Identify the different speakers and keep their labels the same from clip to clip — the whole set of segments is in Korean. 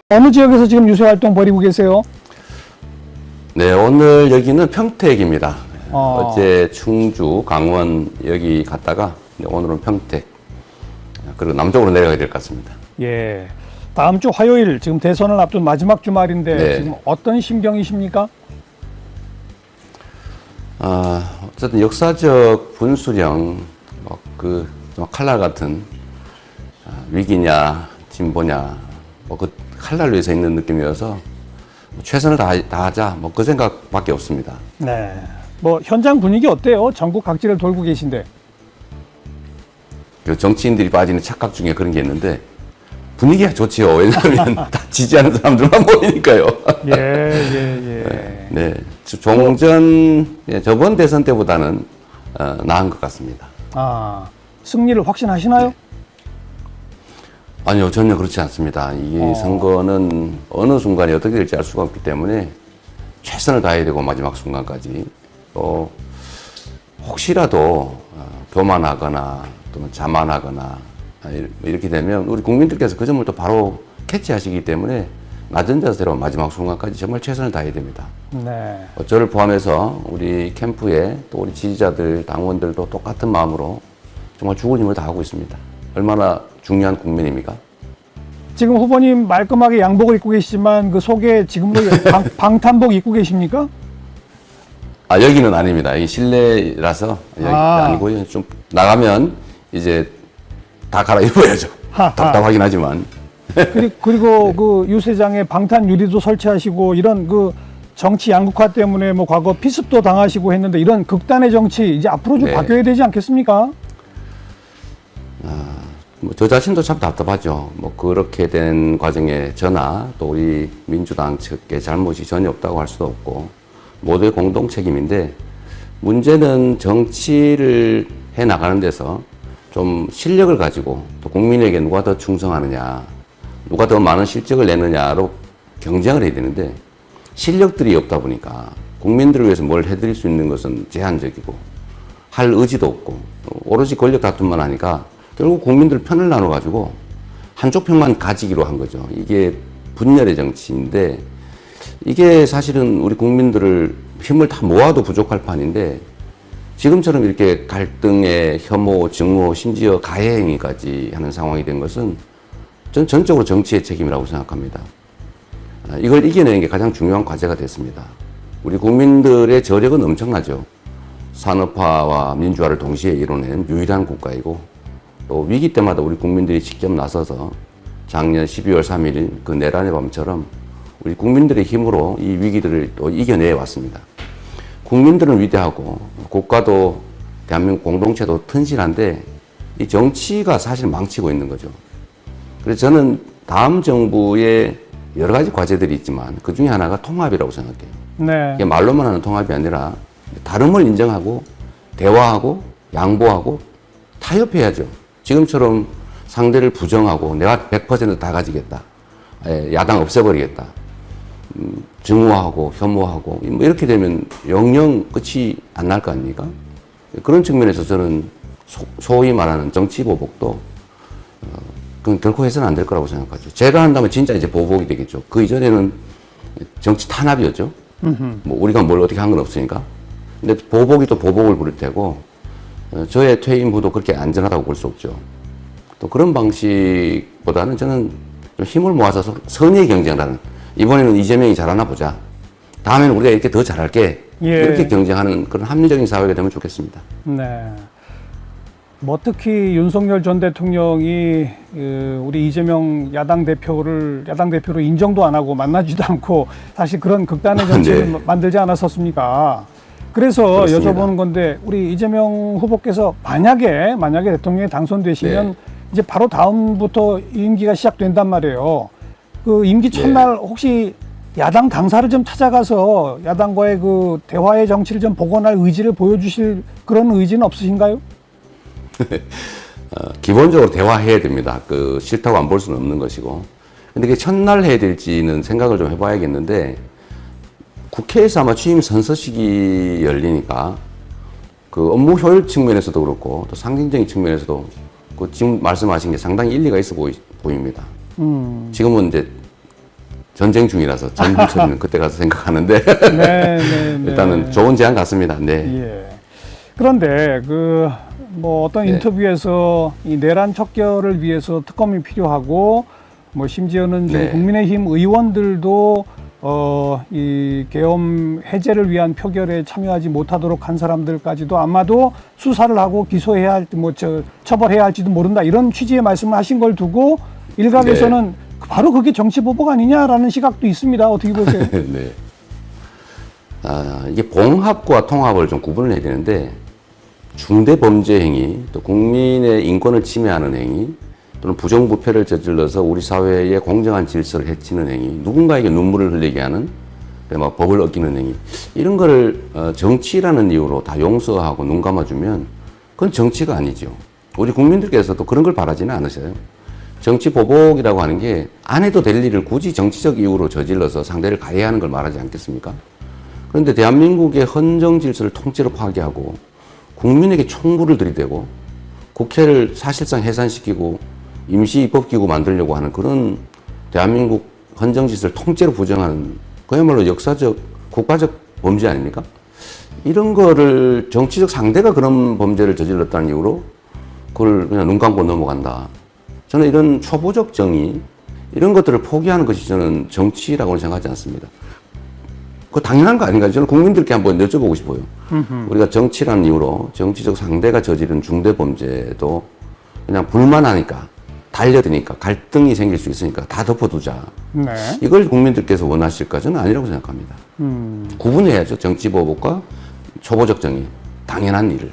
Speaker 1: 어느 지역에서 지금 유세 활동 벌이고 계세요?
Speaker 2: 네, 오늘 여기는 평택입니다. 어제 충주, 강원 여기 갔다가 오늘은 평택, 그리고 남쪽으로 내려가야 될 것 같습니다.
Speaker 1: 예. 다음 주 화요일 지금 대선을 앞둔 마지막 주말인데
Speaker 2: 네.
Speaker 1: 지금 어떤 심경이십니까?
Speaker 2: 어쨌든 역사적 분수령, 칼날 같은 위기냐, 진보냐, 그 칼날 위에 서 있는 느낌이어서 최선을 다하자, 그 생각밖에 없습니다.
Speaker 1: 네. 뭐 현장 분위기 어때요? 전국 각지를 돌고 계신데.
Speaker 2: 그 정치인들이 빠지는 착각 중에 그런 게 있는데 분위기가 좋지요. 왜냐하면 다 지지하는 사람들만 모이니까요.
Speaker 1: 예.
Speaker 2: 네, 저번 대선 때보다는 나은 것 같습니다.
Speaker 1: 승리를 확신하시나요?
Speaker 2: 아니요, 전혀 그렇지 않습니다. 이 선거는 어느 순간에 어떻게 될지 알 수가 없기 때문에 최선을 다해야 되고 마지막 순간까지 또 혹시라도 교만하거나 또는 자만하거나 이렇게 되면 우리 국민들께서 그 점을 또 바로 캐치하시기 때문에 낮은 자세로 마지막 순간까지 정말 최선을 다해야 됩니다.
Speaker 1: 네.
Speaker 2: 저를 포함해서 우리 캠프에 또 우리 지지자들, 당원들도 똑같은 마음으로 정말 죽을 힘을 다하고 있습니다. 얼마나 중요한 국민입니까?
Speaker 1: 지금 후보님 말끔하게 양복을 입고 계시지만 그 속에 지금도 방탄복 입고 계십니까?
Speaker 2: 여기는 아닙니다. 여기 실내라서 여기 아니고요. 좀 나가면 이제 다 갈아입어야죠. 답답하긴 하지만.
Speaker 1: 그리고 그 유세장에 방탄 유리도 설치하시고 이런 그 정치 양극화 때문에 뭐 과거 피습도 당하시고 했는데 이런 극단의 정치 이제 앞으로 좀 바뀌어야 되지 않겠습니까?
Speaker 2: 저 자신도 참 답답하죠. 그렇게 된 과정에 저나 또 우리 민주당 측의 잘못이 전혀 없다고 할 수도 없고 모두의 공동 책임인데 문제는 정치를 해 나가는 데서 좀 실력을 가지고 또 국민에게 누가 더 충성하느냐, 누가 더 많은 실적을 내느냐로 경쟁을 해야 되는데 실력들이 없다 보니까 국민들을 위해서 뭘 해드릴 수 있는 것은 제한적이고 할 의지도 없고 오로지 권력 다툼만 하니까 결국 국민들 편을 나눠가지고 한쪽 편만 가지기로 한 거죠. 이게 분열의 정치인데 이게 사실은 우리 국민들을 힘을 다 모아도 부족할 판인데 지금처럼 이렇게 갈등에 혐오, 증오, 심지어 가해 행위까지 하는 상황이 된 것은 전 전적으로 정치의 책임이라고 생각합니다. 이걸 이겨내는 게 가장 중요한 과제가 됐습니다. 우리 국민들의 저력은 엄청나죠. 산업화와 민주화를 동시에 이뤄낸 유일한 국가이고 또 위기 때마다 우리 국민들이 직접 나서서 작년 12월 3일 그 내란의 밤처럼 우리 국민들의 힘으로 이 위기들을 또 이겨내 왔습니다. 국민들은 위대하고 국가도 대한민국 공동체도 튼실한데 이 정치가 사실 망치고 있는 거죠. 그래서 저는 다음 정부의 여러 가지 과제들이 있지만 그 중에 하나가 통합이라고 생각해요.
Speaker 1: 네.
Speaker 2: 이게 말로만 하는 통합이 아니라 다름을 인정하고 대화하고 양보하고 타협해야죠. 지금처럼 상대를 부정하고 내가 100%다 가지겠다. 야당 없애버리겠다. 증오하고 혐오하고 이렇게 되면 영영 끝이 안 날 거 아닙니까? 그런 측면에서 저는 소위 말하는 정치 보복도 그건 결코 해서는 안 될 거라고 생각하죠. 제가 한다면 진짜 이제 보복이 되겠죠. 그 이전에는 정치 탄압이었죠. 우리가 뭘 어떻게 한 건 없으니까. 근데 보복이 또 보복을 부를 테고 저의 퇴임 후도 그렇게 안전하다고 볼 수 없죠. 또 그런 방식보다는 저는 좀 힘을 모아서 선의의 경쟁을 하는, 이번에는 이재명이 잘하나 보자, 다음에는 우리가 이렇게 더 잘할게, 이렇게 경쟁하는 그런 합리적인 사회가 되면 좋겠습니다.
Speaker 1: 네. 특히 윤석열 전 대통령이 우리 이재명 야당 대표로 인정도 안 하고 만나지도 않고 사실 그런 극단의 정치를
Speaker 2: 네.
Speaker 1: 만들지 않았었습니까? 그래서
Speaker 2: 그렇습니다.
Speaker 1: 여쭤보는 건데 우리 이재명 후보께서 만약에 대통령에 당선되시면 이제 바로 다음부터 임기가 시작된단 말이에요. 그 임기 첫날 혹시 야당 당사를 좀 찾아가서 야당과의 그 대화의 정치를 좀 복원할 의지를 보여주실 그런 의지는 없으신가요?
Speaker 2: 기본적으로 대화해야 됩니다. 싫다고 안 볼 수는 없는 것이고. 근데 그게 첫날 해야 될지는 생각을 좀 해봐야겠는데, 국회에서 아마 취임 선서식이 열리니까, 업무 효율 측면에서도 그렇고, 또 상징적인 측면에서도, 지금 말씀하신 게 상당히 일리가 있어 보입니다. 지금은 이제 전쟁 중이라서 전부 처리는 그때 가서 생각하는데
Speaker 1: 네, 네.
Speaker 2: 일단은 좋은 제안 같습니다. 네.
Speaker 1: 예. 그런데 뭐 어떤
Speaker 2: 네.
Speaker 1: 인터뷰에서 이 내란 척결을 위해서 특검이 필요하고 뭐 심지어는 지금
Speaker 2: 네.
Speaker 1: 국민의힘 의원들도 이 계엄 해제를 위한 표결에 참여하지 못하도록 한 사람들까지도 아마도 수사를 하고 기소해야 할, 처벌해야 할지도 모른다 이런 취지의 말씀을 하신 걸 두고 일각에서는 바로 그게 정치 보복 아니냐라는 시각도 있습니다. 어떻게 보세요?
Speaker 2: 네. 이게 봉합과 통합을 좀 구분을 해야 되는데 중대 범죄 행위, 또 국민의 인권을 침해하는 행위, 또는 부정부패를 저질러서 우리 사회의 공정한 질서를 해치는 행위, 누군가에게 눈물을 흘리게 하는 막 법을 어기는 행위, 이런 거를 정치라는 이유로 다 용서하고 눈 감아주면 그건 정치가 아니죠. 우리 국민들께서도 그런 걸 바라지는 않으셔요. 정치 보복이라고 하는 게 안 해도 될 일을 굳이 정치적 이유로 저질러서 상대를 가해하는 걸 말하지 않겠습니까? 그런데 대한민국의 헌정 질서를 통째로 파괴하고 국민에게 총구를 들이대고 국회를 사실상 해산시키고 임시 입법기구 만들려고 하는 그런 대한민국 헌정 질서를 통째로 부정하는 그야말로 역사적, 국가적 범죄 아닙니까? 이런 거를 정치적 상대가 그런 범죄를 저질렀다는 이유로 그걸 그냥 눈 감고 넘어간다. 저는 이런 초보적 정의, 이런 것들을 포기하는 것이 저는 정치라고는 생각하지 않습니다. 그거 당연한 거 아닌가? 저는 국민들께 한번 여쭤보고 싶어요. 우리가 정치라는 이유로 정치적 상대가 저지른 중대범죄도 그냥 불만하니까, 달려드니까, 갈등이 생길 수 있으니까 다 덮어두자.
Speaker 1: 네.
Speaker 2: 이걸 국민들께서 원하실까? 저는 아니라고 생각합니다. 구분해야죠. 정치보복과 초보적 정의. 당연한 일을.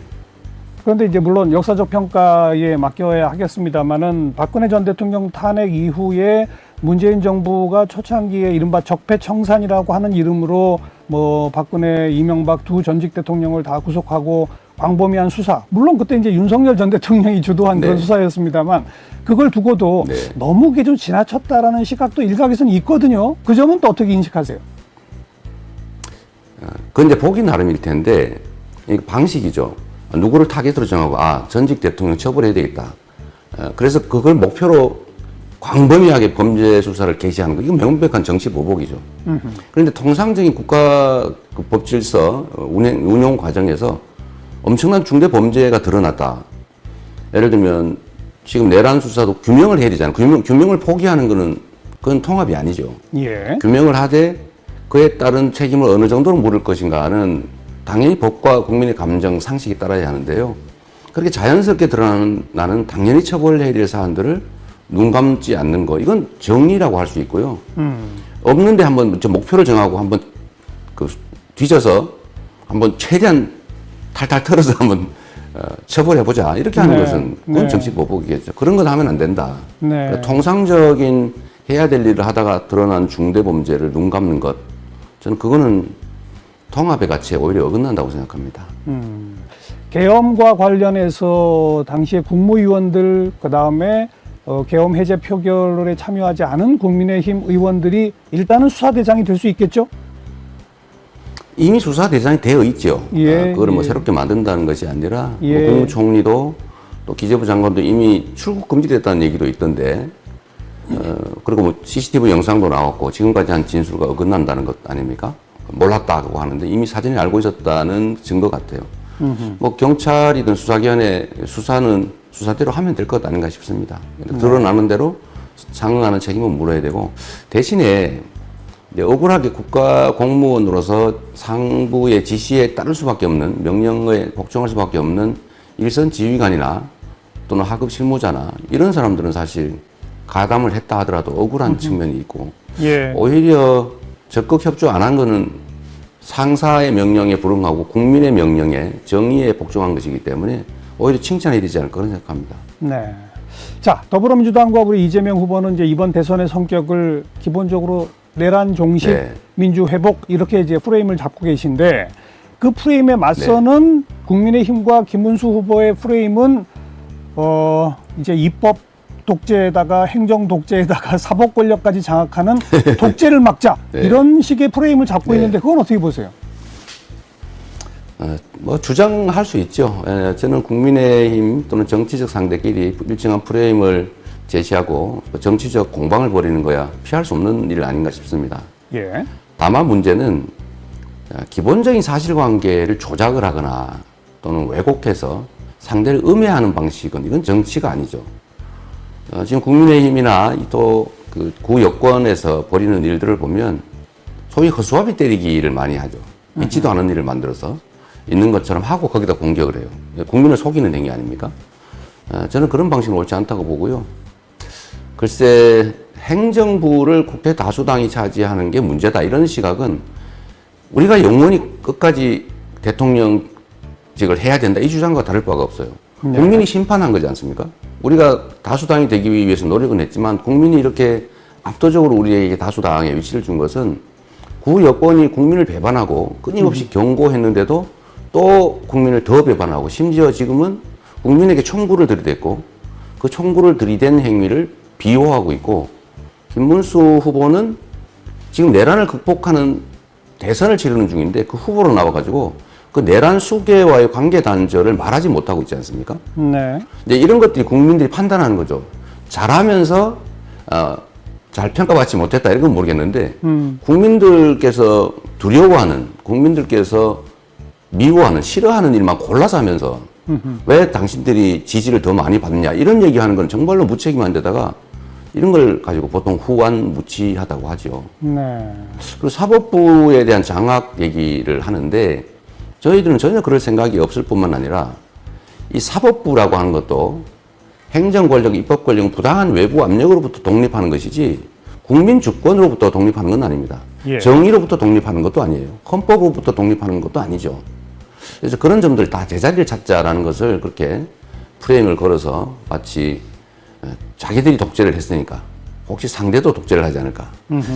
Speaker 1: 그런데 이제 물론 역사적 평가에 맡겨야 하겠습니다만은 박근혜 전 대통령 탄핵 이후에 문재인 정부가 초창기에 이른바 적폐청산이라고 하는 이름으로 뭐 박근혜, 이명박 두 전직 대통령을 다 구속하고 광범위한 수사. 물론 그때 이제 윤석열 전 대통령이 주도한 그런 수사였습니다만 그걸 두고도 너무 그게 좀 지나쳤다라는 시각도 일각에서는 있거든요. 그 점은 또 어떻게 인식하세요?
Speaker 2: 그건 이제 보기 나름일 텐데, 이 방식이죠. 누구를 타겟으로 정하고, 전직 대통령 처벌해야 되겠다. 그래서 그걸 목표로 광범위하게 범죄 수사를 개시하는 거, 이건 명백한 정치 보복이죠. 그런데 통상적인 국가 법 질서 운용 과정에서 엄청난 중대 범죄가 드러났다. 예를 들면 지금 내란 수사도 규명을 해야 되잖아요. 규명을 포기하는 거는 그건 통합이 아니죠.
Speaker 1: 예.
Speaker 2: 규명을 하되 그에 따른 책임을 어느 정도로 물을 것인가는 당연히 법과 국민의 감정, 상식이 따라야 하는데요. 그렇게 자연스럽게 드러나는 나는 당연히 처벌해야 될 사안들을 눈 감지 않는 거, 이건 정의라고 할 수 있고요. 없는데 한번 저 목표를 정하고 한번 뒤져서 한번 최대한 탈탈 털어서 한번 처벌해보자. 이렇게 하는 것은 그건 정치 보복이겠죠. 그런 건 하면 안 된다. 그러니까 통상적인 해야 될 일을 하다가 드러난 중대 범죄를 눈 감는 것, 저는 그거는 통합의 가치에 오히려 어긋난다고 생각합니다.
Speaker 1: 계엄과 관련해서 당시에 국무위원들 그다음에 계엄 해제 표결에 참여하지 않은 국민의힘 의원들이 일단은 수사 대상이 될 수 있겠죠?
Speaker 2: 이미 수사 대상이 되어 있죠. 그걸 뭐 새롭게 만든다는 것이 아니라 국무총리도 또 기재부 장관도 이미 출국 금지됐다는 얘기도 있던데, 그리고 뭐 CCTV 영상도 나왔고 지금까지 한 진술과 어긋난다는 것 아닙니까? 몰랐다고 하는데 이미 사전에 알고 있었다는 증거 같아요. 뭐 경찰이든 수사기관의 수사는 수사대로 하면 될 것 아닌가 싶습니다. 드러나는 대로 상응하는 책임은 물어야 되고, 대신에 이제 억울하게 국가 공무원으로서 상부의 지시에 따를 수밖에 없는, 명령에 복종할 수밖에 없는 일선 지휘관이나 또는 하급 실무자나 이런 사람들은 사실 가담을 했다 하더라도 억울한 측면이 있고, 오히려 적극 협조 안 한 거는 상사의 명령에 불응하고 국민의 명령에, 정의에 복종한 것이기 때문에 오히려 칭찬해야 되지 않을까 그런 생각합니다.
Speaker 1: 네. 자, 더불어민주당과 우리 이재명 후보는 이제 이번 대선의 성격을 기본적으로 내란 종식, 민주 회복 이렇게 이제 프레임을 잡고 계신데, 그 프레임에 맞서는 국민의힘과 김문수 후보의 프레임은 이제 입법 독재에다가 행정 독재에다가 사법 권력까지 장악하는 독재를 막자, 이런 식의 프레임을 잡고 있는데 그건 어떻게 보세요?
Speaker 2: 뭐 주장할 수 있죠. 저는 국민의힘 또는 정치적 상대끼리 일정한 프레임을 제시하고 정치적 공방을 벌이는 거야 피할 수 없는 일 아닌가 싶습니다.
Speaker 1: 예.
Speaker 2: 다만 문제는 기본적인 사실관계를 조작을 하거나 또는 왜곡해서 상대를 음해하는 방식은 이건 정치가 아니죠. 지금 국민의힘이나 또 그 구여권에서 벌이는 일들을 보면 소위 허수아비 때리기를 많이 하죠. 있지도 않은 일을 만들어서 있는 것처럼 하고 거기다 공격을 해요. 국민을 속이는 행위 아닙니까? 저는 그런 방식은 옳지 않다고 보고요. 글쎄 행정부를 국회 다수당이 차지하는 게 문제다 이런 시각은 우리가 영원히 끝까지 대통령직을 해야 된다 이 주장과 다를 바가 없어요.
Speaker 1: 네.
Speaker 2: 국민이 심판한 거지 않습니까? 우리가 다수당이 되기 위해서 노력은 했지만 국민이 이렇게 압도적으로 우리에게 다수당의 위치를 준 것은 구여권이 국민을 배반하고 끊임없이 경고했는데도 또 국민을 더 배반하고 심지어 지금은 국민에게 총구를 들이댔고 그 총구를 들이댄 행위를 비호하고 있고 김문수 후보는 지금 내란을 극복하는 대선을 치르는 중인데 그 후보로 나와가지고 그 내란 수계와의 관계 단절을 말하지 못하고 있지 않습니까?
Speaker 1: 네.
Speaker 2: 이제 이런 것들이 국민들이 판단하는 거죠. 잘하면서 잘 평가받지 못했다 이런 건 모르겠는데 국민들께서 두려워하는 국민들께서 미워하는 싫어하는 일만 골라서 하면서 왜 당신들이 지지를 더 많이 받느냐 이런 얘기하는 건 정말로 무책임한 데다가 이런 걸 가지고 보통 후안무치하다고 하죠.
Speaker 1: 네.
Speaker 2: 그리고 사법부에 대한 장악 얘기를 하는데 저희들은 전혀 그럴 생각이 없을 뿐만 아니라 이 사법부라고 하는 것도 행정권력, 입법권력은 부당한 외부 압력으로부터 독립하는 것이지 국민 주권으로부터 독립하는 건 아닙니다.
Speaker 1: 예.
Speaker 2: 정의로부터 독립하는 것도 아니에요. 헌법으로부터 독립하는 것도 아니죠. 그래서 그런 점들 다 제자리를 찾자라는 것을 그렇게 프레임을 걸어서 마치 자기들이 독재를 했으니까 혹시 상대도 독재를 하지 않을까.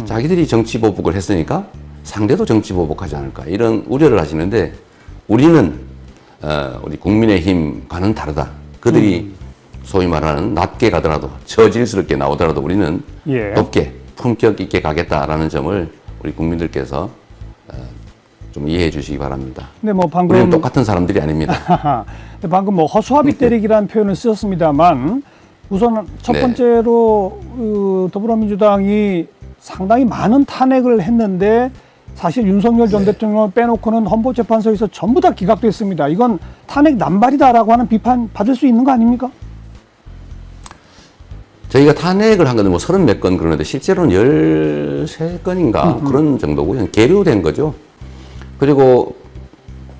Speaker 2: 자기들이 정치보복을 했으니까 상대도 정치보복하지 않을까. 이런 우려를 하시는데 우리는 우리 국민의힘과는 다르다. 그들이 소위 말하는 낮게 가더라도 저질스럽게 나오더라도 우리는
Speaker 1: 예.
Speaker 2: 높게 품격 있게 가겠다라는 점을 우리 국민들께서 좀 이해해 주시기 바랍니다.
Speaker 1: 근데 뭐 방금
Speaker 2: 우리는 똑같은 사람들이 아닙니다.
Speaker 1: 근데 방금 뭐 허수아비 때리기라는 표현을 쓰셨습니다만 우선 첫
Speaker 2: 네.
Speaker 1: 번째로 더불어민주당이 상당히 많은 탄핵을 했는데 사실 윤석열 전 대통령을 빼놓고는 헌법재판소에서 전부 다 기각됐습니다. 이건 탄핵 남발이다라고 하는 비판 받을 수 있는 거 아닙니까?
Speaker 2: 저희가 탄핵을 한 건데 뭐 30몇 건 그러는데 실제로는 13건인가 그런 정도고요. 계류된 거죠. 그리고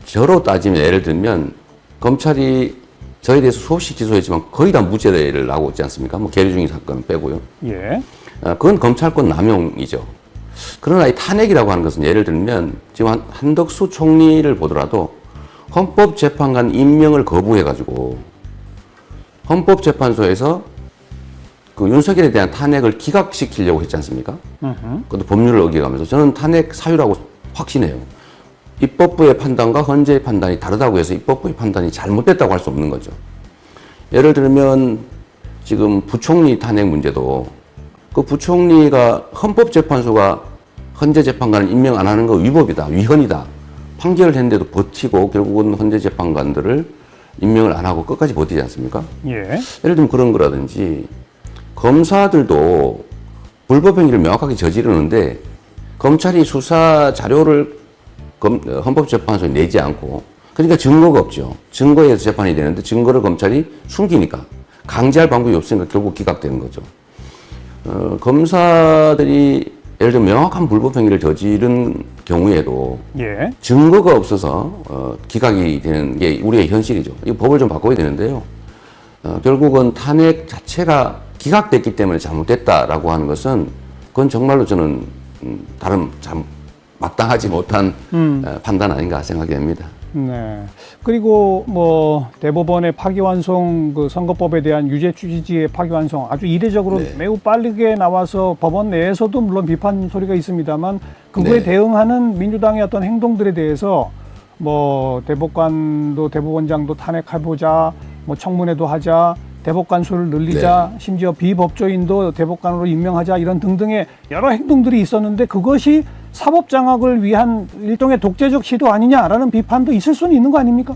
Speaker 2: 저로 따지면 예를 들면 검찰이 저에 대해서 수없이 기소했지만 거의 다 무죄를 하고 있지 않습니까? 뭐 계류 중인 사건은 빼고요.
Speaker 1: 예.
Speaker 2: 그건 검찰권 남용이죠. 그러나 이 탄핵이라고 하는 것은 예를 들면 지금 한덕수 총리를 보더라도 헌법재판관 임명을 거부해가지고 헌법재판소에서 그 윤석열에 대한 탄핵을 기각시키려고 했지 않습니까? 그것도 법률을 어겨가면서 저는 탄핵 사유라고 확신해요. 입법부의 판단과 헌재의 판단이 다르다고 해서 입법부의 판단이 잘못됐다고 할 수 없는 거죠. 예를 들면 지금 부총리 탄핵 문제도 그 부총리가 헌법재판소가 헌재재판관을 임명 안 하는 거 위법이다, 위헌이다 판결을 했는데도 버티고 결국은 헌재재판관들을 임명을 안 하고 끝까지 버티지 않습니까?
Speaker 1: 예.
Speaker 2: 예를 들면 그런 거라든지 검사들도 불법 행위를 명확하게 저지르는데 검찰이 수사 자료를 헌법재판소에 내지 않고 그러니까 증거가 없죠. 증거에 의해서 재판이 되는데 증거를 검찰이 숨기니까 강제할 방법이 없으니까 결국 기각되는 거죠. 검사들이 예를 들면 명확한 불법 행위를 저지른 경우에도
Speaker 1: 예.
Speaker 2: 증거가 없어서 기각이 되는 게 우리의 현실이죠. 이 법을 좀 바꿔야 되는데요. 결국은 탄핵 자체가 기각됐기 때문에 잘못됐다라고 하는 것은 그건 정말로 저는 다른 참 마땅하지 못한 판단 아닌가 생각이 됩니다.
Speaker 1: 네. 그리고 뭐 대법원의 파기환송 그 선거법에 대한 유죄 취지의 파기환송 아주 이례적으로
Speaker 2: 네.
Speaker 1: 매우 빠르게 나와서 법원 내에서도 물론 비판 소리가 있습니다만 그거에
Speaker 2: 네.
Speaker 1: 대응하는 민주당의 어떤 행동들에 대해서 뭐 대법관도 대법원장도 탄핵해보자, 뭐 청문회도 하자, 대법관 수를 늘리자, 심지어 비법조인도 대법관으로 임명하자 이런 등등의 여러 행동들이 있었는데 그것이 사법 장악을 위한 일종의 독재적 시도 아니냐라는 비판도 있을 수는 있는 거 아닙니까?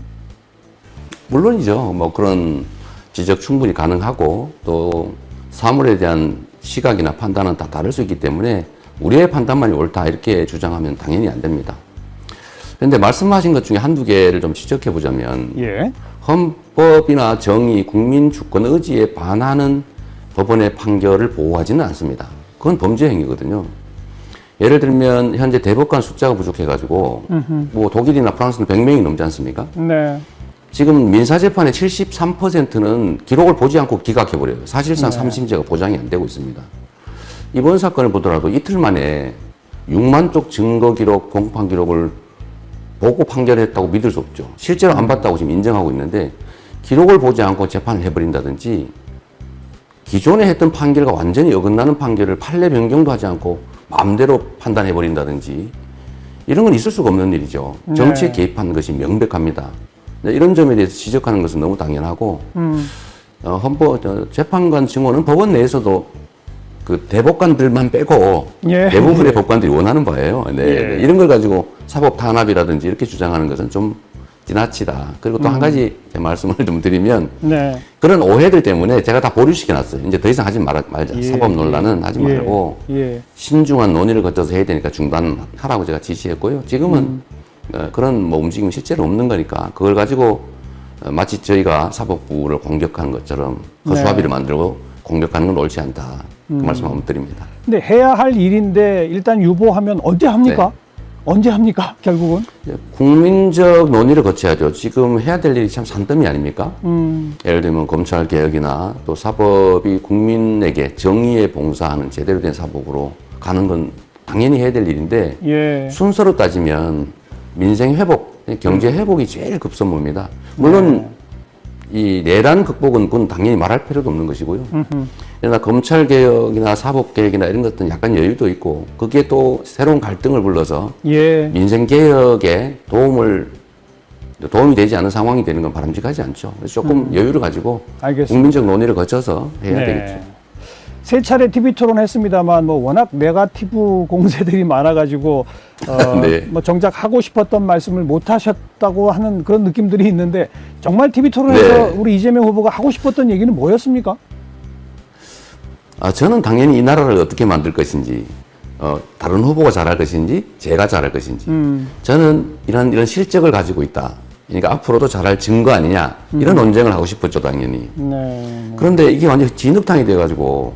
Speaker 2: 물론이죠. 뭐 그런 지적 충분히 가능하고 또 사물에 대한 시각이나 판단은 다 다를 수 있기 때문에 우리의 판단만이 옳다 이렇게 주장하면 당연히 안 됩니다. 그런데 말씀하신 것 중에 한두 개를 좀 지적해 보자면
Speaker 1: 예.
Speaker 2: 헌법이나 정의, 국민 주권 의지에 반하는 법원의 판결을 보호하지는 않습니다. 그건 범죄 행위거든요. 예를 들면 현재 대법관 숫자가 부족해가지고 뭐 독일이나 프랑스는 100명이 넘지 않습니까?
Speaker 1: 네.
Speaker 2: 지금 민사재판의 73%는 기록을 보지 않고 기각해버려요. 사실상
Speaker 1: 네.
Speaker 2: 3심제가 보장이 안 되고 있습니다. 이번 사건을 보더라도 이틀 만에 6만 쪽 증거 기록, 공판 기록을 보고 판결했다고 믿을 수 없죠. 실제로 안 봤다고 지금 인정하고 있는데 기록을 보지 않고 재판을 해버린다든지 기존에 했던 판결과 완전히 어긋나는 판결을 판례 변경도 하지 않고 마음대로 판단해버린다든지 이런 건 있을 수가 없는 일이죠. 정치에 개입한 것이 명백합니다. 이런 점에 대해서 지적하는 것은 너무 당연하고 재판관 증언은 법원 내에서도 그 대법관들만 빼고
Speaker 1: 예.
Speaker 2: 대부분의 법관들이 원하는 바예요. 네.
Speaker 1: 예.
Speaker 2: 이런 걸 가지고 사법 탄압이라든지 이렇게 주장하는 것은 좀 지나치다. 그리고 또 한 가지 제 말씀을 좀 드리면
Speaker 1: 네.
Speaker 2: 그런 오해들 때문에 제가 다 보류시켜 놨어요. 이제 더 이상 하지 말자.
Speaker 1: 예.
Speaker 2: 사법 논란은 하지 말고
Speaker 1: 예.
Speaker 2: 신중한 논의를 거쳐서 해야 되니까 중단하라고 제가 지시했고요. 지금은 그런 뭐 움직임이 실제로 없는 거니까 그걸 가지고 마치 저희가 사법부를 공격하는 것처럼 허수아비를 만들고 공격하는 건 옳지 않다. 그 말씀 한번 드립니다.
Speaker 1: 근데 해야 할 일인데 일단 유보하면 언제 합니까? 언제 합니까? 결국은?
Speaker 2: 국민적 논의를 거쳐야죠. 지금 해야 될 일이 참 산더미 아닙니까? 예를 들면 검찰 개혁이나 또 사법이 국민에게 정의에 봉사하는 제대로 된 사법으로 가는 건 당연히 해야 될 일인데
Speaker 1: 예.
Speaker 2: 순서로 따지면 민생 회복, 경제 회복이 제일 급선무입니다. 물론 이 내란 극복은 그건 당연히 말할 필요도 없는 것이고요. 그러나 검찰 개혁이나 사법 개혁이나 이런 것들은 약간 여유도 있고 그게 또 새로운 갈등을 불러서
Speaker 1: 예.
Speaker 2: 민생 개혁에 도움이 되지 않은 상황이 되는 건 바람직하지 않죠. 그래서 조금 여유를 가지고
Speaker 1: 알겠습니다.
Speaker 2: 국민적 논의를 거쳐서 해야
Speaker 1: 네.
Speaker 2: 되겠죠.
Speaker 1: 세 차례 TV 토론 했습니다만 뭐 워낙 네거티브 공세들이 많아가지고
Speaker 2: 네.
Speaker 1: 뭐 정작 하고 싶었던 말씀을 못 하셨다고 하는 그런 느낌들이 있는데 정말 TV 토론에서
Speaker 2: 네.
Speaker 1: 우리 이재명 후보가 하고 싶었던 얘기는 뭐였습니까?
Speaker 2: 저는 당연히 이 나라를 어떻게 만들 것인지, 다른 후보가 잘할 것인지, 제가 잘할 것인지. 저는 이런 실적을 가지고 있다. 그러니까 앞으로도 잘할 증거 아니냐. 이런 논쟁을 하고 싶었죠, 당연히.
Speaker 1: 네.
Speaker 2: 그런데 이게 완전 진흙탕이 돼가지고,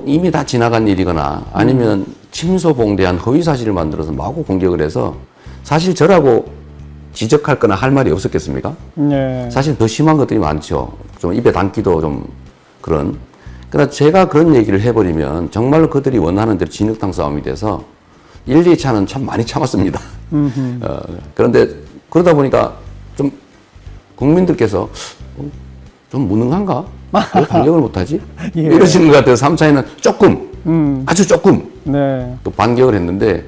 Speaker 2: 이미 다 지나간 일이거나 아니면 침소봉대한 허위 사실을 만들어서 마구 공격을 해서 사실 저라고 지적할 거나 할 말이 없었겠습니까?
Speaker 1: 네.
Speaker 2: 사실 더 심한 것들이 많죠. 좀 입에 담기도 좀 그런. 그러나 제가 그런 얘기를 해버리면 정말로 그들이 원하는 대로 진흙탕 싸움이 돼서 1, 2차는 참 많이 참았습니다. 그런데 그러다 보니까 좀 국민들께서 좀 무능한가? 왜 반격을 못하지?
Speaker 1: 예.
Speaker 2: 이러시는 것 같아요. 3차에는 조금, 아주 조금
Speaker 1: 네.
Speaker 2: 또 반격을 했는데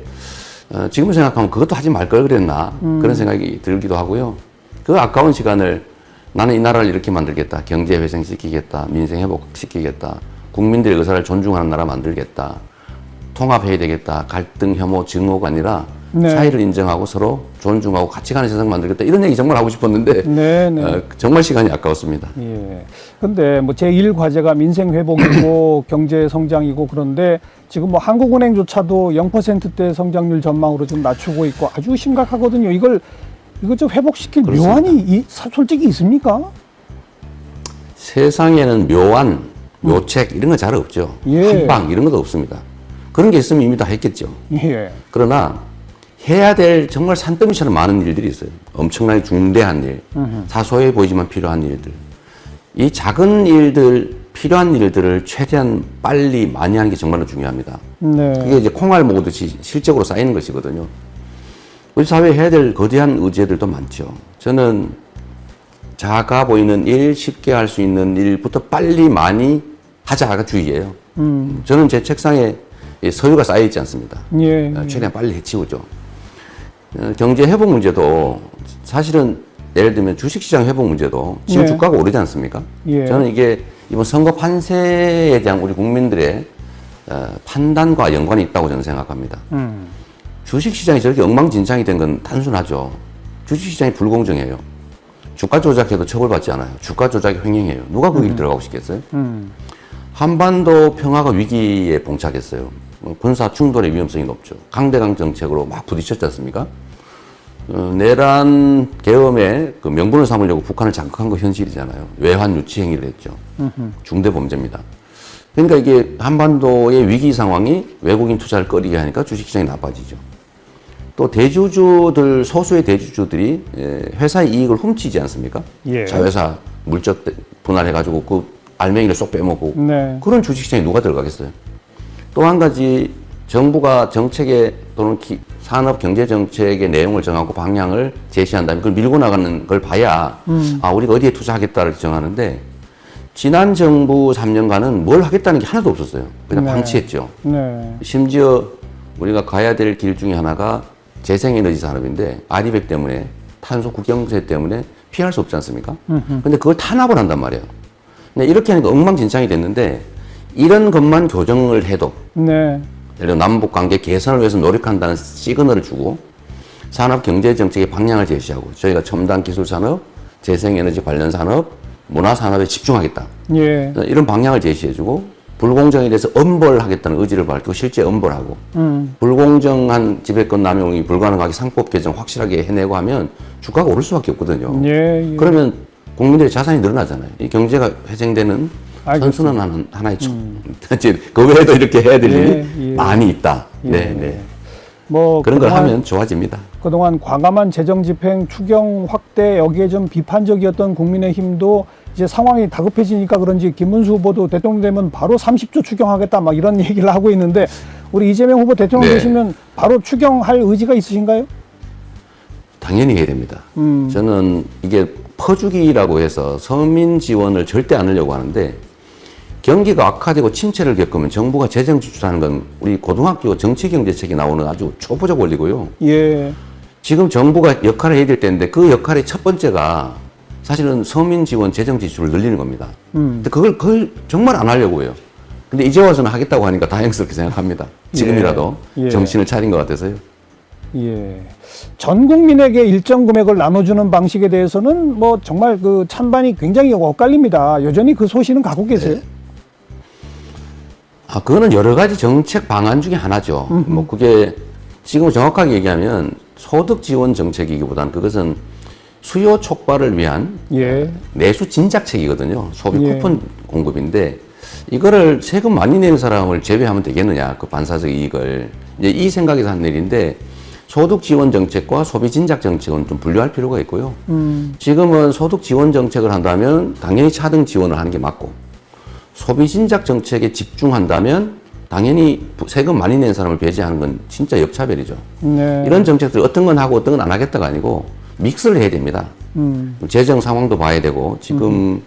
Speaker 2: 지금 생각하면 그것도 하지 말 걸 그랬나 그런 생각이 들기도 하고요. 그 아까운 시간을 나는 이 나라를 이렇게 만들겠다. 경제 회생시키겠다. 민생 회복시키겠다. 국민들의 의사를 존중하는 나라 만들겠다. 통합해야 되겠다. 갈등, 혐오, 증오가 아니라
Speaker 1: 네.
Speaker 2: 차이를 인정하고 서로 존중하고 같이 가는 세상 만들겠다. 이런 얘기 정말 하고 싶었는데
Speaker 1: 네, 네.
Speaker 2: 정말 시간이 아까웠습니다.
Speaker 1: 예. 근데 뭐 제1 과제가 민생 회복이고 경제 성장이고 그런데 지금 뭐 한국은행조차도 0%대 성장률 전망으로 좀 낮추고 있고 아주 심각하거든요. 이거 좀 회복시킬
Speaker 2: 그렇습니다.
Speaker 1: 묘안이 솔직히 있습니까?
Speaker 2: 세상에는 묘안, 묘책 이런 거 잘 없죠.
Speaker 1: 예.
Speaker 2: 한방 이런 것도 없습니다. 그런 게 있으면 이미 다 했겠죠.
Speaker 1: 예.
Speaker 2: 그러나 해야 될 정말 산더미처럼 많은 일들이 있어요. 엄청나게 중대한 일, 사소해 보이지만 필요한 일들. 이 작은 일들, 필요한 일들을 최대한 빨리 많이 하는 게 정말로 중요합니다.
Speaker 1: 네.
Speaker 2: 그게 이제 콩알 먹듯이 실적으로 쌓이는 것이거든요. 우리 사회에 해야 될 거대한 의제들도 많죠. 저는 작아 보이는 일, 쉽게 할 수 있는 일부터 빨리 많이 하자가 주의예요. 저는 제 책상에 서류가 쌓여 있지 않습니다.
Speaker 1: 예.
Speaker 2: 최대한 빨리 해치우죠. 경제 회복 문제도 사실은 예를 들면 주식시장 회복 문제도 지금
Speaker 1: 예.
Speaker 2: 주가가 오르지 않습니까?
Speaker 1: 예.
Speaker 2: 저는 이게 이번 선거 판세에 대한 우리 국민들의 판단과 연관이 있다고 저는 생각합니다. 주식시장이 저렇게 엉망진창이 된 건 단순하죠. 주식시장이 불공정해요. 주가 조작해도 처벌받지 않아요. 주가 조작이 횡행해요. 누가 그 길 들어가고 싶겠어요? 한반도 평화가 위기에 봉착했어요. 군사 충돌의 위험성이 높죠. 강대강 정책으로 막 부딪혔지 않습니까? 내란 계엄의 그 명분을 삼으려고 북한을 장악한 거 현실이잖아요. 외환 유치 행위를 했죠. 중대 범죄입니다. 그러니까 이게 한반도의 위기 상황이 외국인 투자를 꺼리게 하니까 주식시장이 나빠지죠. 또 대주주들, 소수의 대주주들이 회사의 이익을 훔치지 않습니까?
Speaker 1: 예.
Speaker 2: 자회사 물적 분할해가지고 그 알맹이를 쏙 빼먹고
Speaker 1: 네.
Speaker 2: 그런 주식시장에 누가 들어가겠어요? 또 한 가지 정부가 정책에 또는 산업 경제 정책의 내용을 정하고 방향을 제시한다면 그걸 밀고 나가는 걸 봐야 아 우리가 어디에 투자하겠다를 정하는데 지난 정부 3년간은 뭘 하겠다는 게 하나도 없었어요. 그냥
Speaker 1: 네.
Speaker 2: 방치했죠.
Speaker 1: 네.
Speaker 2: 심지어 우리가 가야 될 길 중에 하나가 재생에너지 산업인데 아리백 때문에 탄소 국경세 때문에 피할 수 없지 않습니까? 근데 그걸 탄압을 한단 말이에요. 근데 이렇게 하니까 엉망진창이 됐는데 이런 것만 교정을 해도
Speaker 1: 네.
Speaker 2: 예를 들어 남북 관계 개선을 위해서 노력한다는 시그널을 주고 산업 경제 정책의 방향을 제시하고 저희가 첨단 기술 산업, 재생에너지 관련 산업, 문화 산업에 집중하겠다.
Speaker 1: 예.
Speaker 2: 이런 방향을 제시해주고 불공정에 대해서 엄벌하겠다는 의지를 밝히고 실제 엄벌하고 불공정한 지배권 남용이 불가능하게 상법 개정 확실하게 해내고 하면 주가가 오를 수밖에 없거든요.
Speaker 1: 예. 예.
Speaker 2: 그러면 국민들의 자산이 늘어나잖아요. 이 경제가 회생되는 선순환하는 하나의 그 외에도 이렇게 해야 될 일이
Speaker 1: 예.
Speaker 2: 많이 있다.
Speaker 1: 예.
Speaker 2: 네, 네.
Speaker 1: 뭐
Speaker 2: 그런 걸 하면 좋아집니다.
Speaker 1: 그동안 과감한 재정 집행, 추경 확대 여기에 좀 비판적이었던 국민의힘도 이제 상황이 다급해지니까 그런지 김문수 후보도 대통령 되면 바로 30조 추경하겠다 막 이런 얘기를 하고 있는데 우리 이재명 후보 대통령
Speaker 2: 네.
Speaker 1: 되시면 바로 추경할 의지가 있으신가요?
Speaker 2: 당연히 해야 됩니다. 저는 이게 퍼주기라고 해서 서민 지원을 절대 안 하려고 하는데 경기가 악화되고 침체를 겪으면 정부가 재정 지출하는 건 우리 고등학교 정치경제책에 나오는 아주 초보적 원리고요.
Speaker 1: 예.
Speaker 2: 지금 정부가 역할을 해야 될 때인데 그 역할의 첫 번째가 사실은 서민 지원 재정 지출을 늘리는 겁니다. 근데 그걸 정말 안 하려고 해요. 근데 이제 와서는 하겠다고 하니까 다행스럽게 생각합니다. 지금이라도
Speaker 1: 예.
Speaker 2: 정신을 차린 것 같아서요.
Speaker 1: 예. 전 국민에게 일정 금액을 나눠주는 방식에 대해서는 뭐 정말 그 찬반이 굉장히 엇갈립니다. 여전히 그 소신은 갖고 계세요?
Speaker 2: 네. 그거는 여러 가지 정책 방안 중에 하나죠. 뭐 그게 지금 정확하게 얘기하면 소득 지원 정책이기보다는 그것은 수요 촉발을 위한
Speaker 1: 예.
Speaker 2: 내수 진작책이거든요. 소비
Speaker 1: 예.
Speaker 2: 쿠폰 공급인데 이거를 세금 많이 내는 사람을 제외하면 되겠느냐, 그 반사적 이익을. 이제 이 생각에서 한 일인데 소득 지원 정책과 소비 진작 정책은 좀 분류할 필요가 있고요. 지금은 소득 지원 정책을 한다면 당연히 차등 지원을 하는 게 맞고 소비 진작 정책에 집중한다면 당연히 세금 많이 내는 사람을 배제하는 건 진짜 역차별이죠.
Speaker 1: 네.
Speaker 2: 이런 정책들 어떤 건 하고 어떤 건 안 하겠다가 아니고 믹스를 해야 됩니다. 재정 상황도 봐야 되고 지금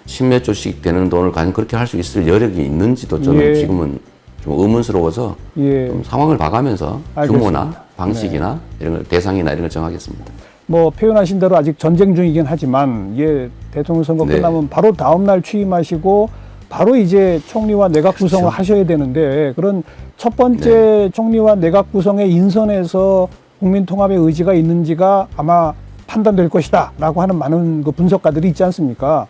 Speaker 2: 십몇 조씩 되는 돈을 과연 그렇게 할 수 있을 여력이 있는지도 저는
Speaker 1: 예.
Speaker 2: 지금은 좀 의문스러워서
Speaker 1: 예.
Speaker 2: 좀 상황을 봐가면서
Speaker 1: 알겠습니다.
Speaker 2: 규모나 방식이나 이런 걸 대상이나 이런 걸 정하겠습니다.
Speaker 1: 뭐 표현하신 대로 아직 전쟁 중이긴 하지만 예, 대통령 선거
Speaker 2: 네.
Speaker 1: 끝나면 바로 다음 날 취임하시고 바로 이제 총리와 내각 구성을
Speaker 2: 그렇죠.
Speaker 1: 하셔야 되는데 그런 첫 번째 총리와 내각 구성의 인선에서 국민 통합의 의지가 있는지가 아마 판단될 것이다라고 하는 많은 그 분석가들이 있지 않습니까?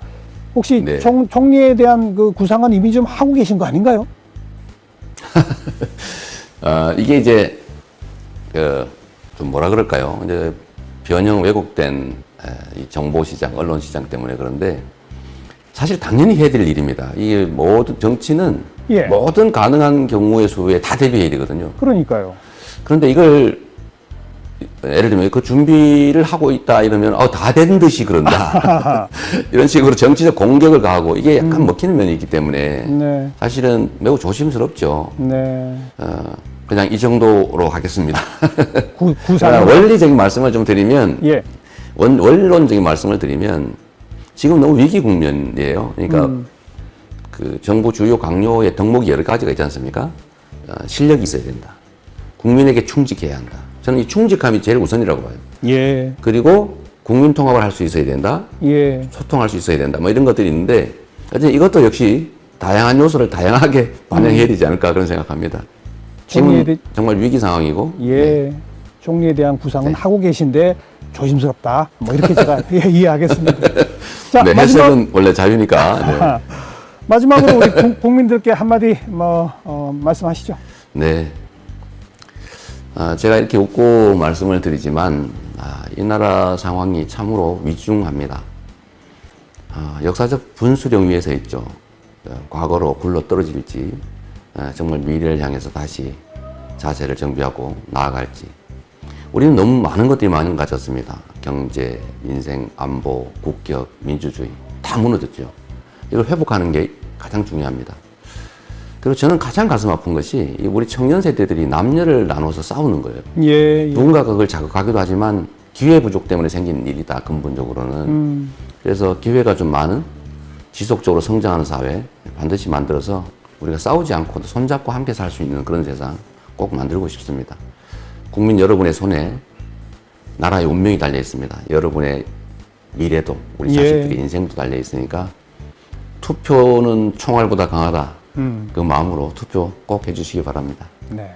Speaker 1: 혹시
Speaker 2: 네.
Speaker 1: 총리에 대한 그 구상은 이미 좀 하고 계신 거 아닌가요?
Speaker 2: 이게 이제 좀 뭐라 그럴까요? 이제 변형 왜곡된 이 정보 시장, 언론 시장 때문에 그런데 사실 당연히 해야 될 일입니다. 이게 모든 정치는
Speaker 1: 예.
Speaker 2: 모든 가능한 경우의 수에 다 대비해야 되거든요.
Speaker 1: 그러니까요.
Speaker 2: 그런데 이걸 예를 들면 그 준비를 하고 있다 이러면 다 된 듯이 그런다. 이런 식으로 정치적 공격을 가하고 이게 약간 먹히는 면이 있기 때문에
Speaker 1: 네.
Speaker 2: 사실은 매우 조심스럽죠.
Speaker 1: 네.
Speaker 2: 그냥 이 정도로 하겠습니다.
Speaker 1: 구상.
Speaker 2: 원리적인 말씀을 좀 드리면
Speaker 1: 예.
Speaker 2: 원론적인 말씀을 드리면 지금 너무 위기 국면이에요. 그러니까 그 정부 주요 강요의 덕목이 여러 가지가 있지 않습니까? 실력이 있어야 된다. 국민에게 충직해야 한다. 저는 이 충직함이 제일 우선이라고 봐요.
Speaker 1: 예.
Speaker 2: 그리고 국민 통합을 할 수 있어야 된다.
Speaker 1: 예.
Speaker 2: 소통할 수 있어야 된다. 뭐 이런 것들이 있는데 어쨌든 이것도 역시 다양한 요소를 다양하게 반영해야 되지 않을까 그런 생각합니다. 지금 정말 위기 상황이고.
Speaker 1: 예.
Speaker 2: 네.
Speaker 1: 총리에 대한 구상은
Speaker 2: 네.
Speaker 1: 하고 계신데 조심스럽다. 뭐 이렇게 제가 이해하겠습니다. 자,
Speaker 2: 네,
Speaker 1: 마지막
Speaker 2: 해석은 원래 자유니까. 네.
Speaker 1: 마지막으로 우리 국민들께 한마디 말씀하시죠.
Speaker 2: 네. 제가 이렇게 웃고 말씀을 드리지만 이 나라 상황이 참으로 위중합니다. 역사적 분수령 위에서 있죠. 과거로 굴러 떨어질지 정말 미래를 향해서 다시 자세를 정비하고 나아갈지. 우리는 너무 많은 것들이 많이 가졌습니다. 경제, 민생, 안보, 국격, 민주주의 다 무너졌죠. 이걸 회복하는 게 가장 중요합니다. 그리고 저는 가장 가슴 아픈 것이 우리 청년 세대들이 남녀를 나눠서 싸우는 거예요.
Speaker 1: 예, 예.
Speaker 2: 누군가가 그걸 자극하기도 하지만 기회 부족 때문에 생긴 일이다, 근본적으로는. 그래서 기회가 좀 많은 지속적으로 성장하는 사회 반드시 만들어서 우리가 싸우지 않고도 손잡고 함께 살 수 있는 그런 세상 꼭 만들고 싶습니다. 국민 여러분의 손에 나라의 운명이 달려 있습니다. 여러분의 미래도 우리 자식들의 인생도 달려 있으니까 투표는 총알보다 강하다. 그 마음으로 투표 꼭 해주시기 바랍니다.
Speaker 1: 네.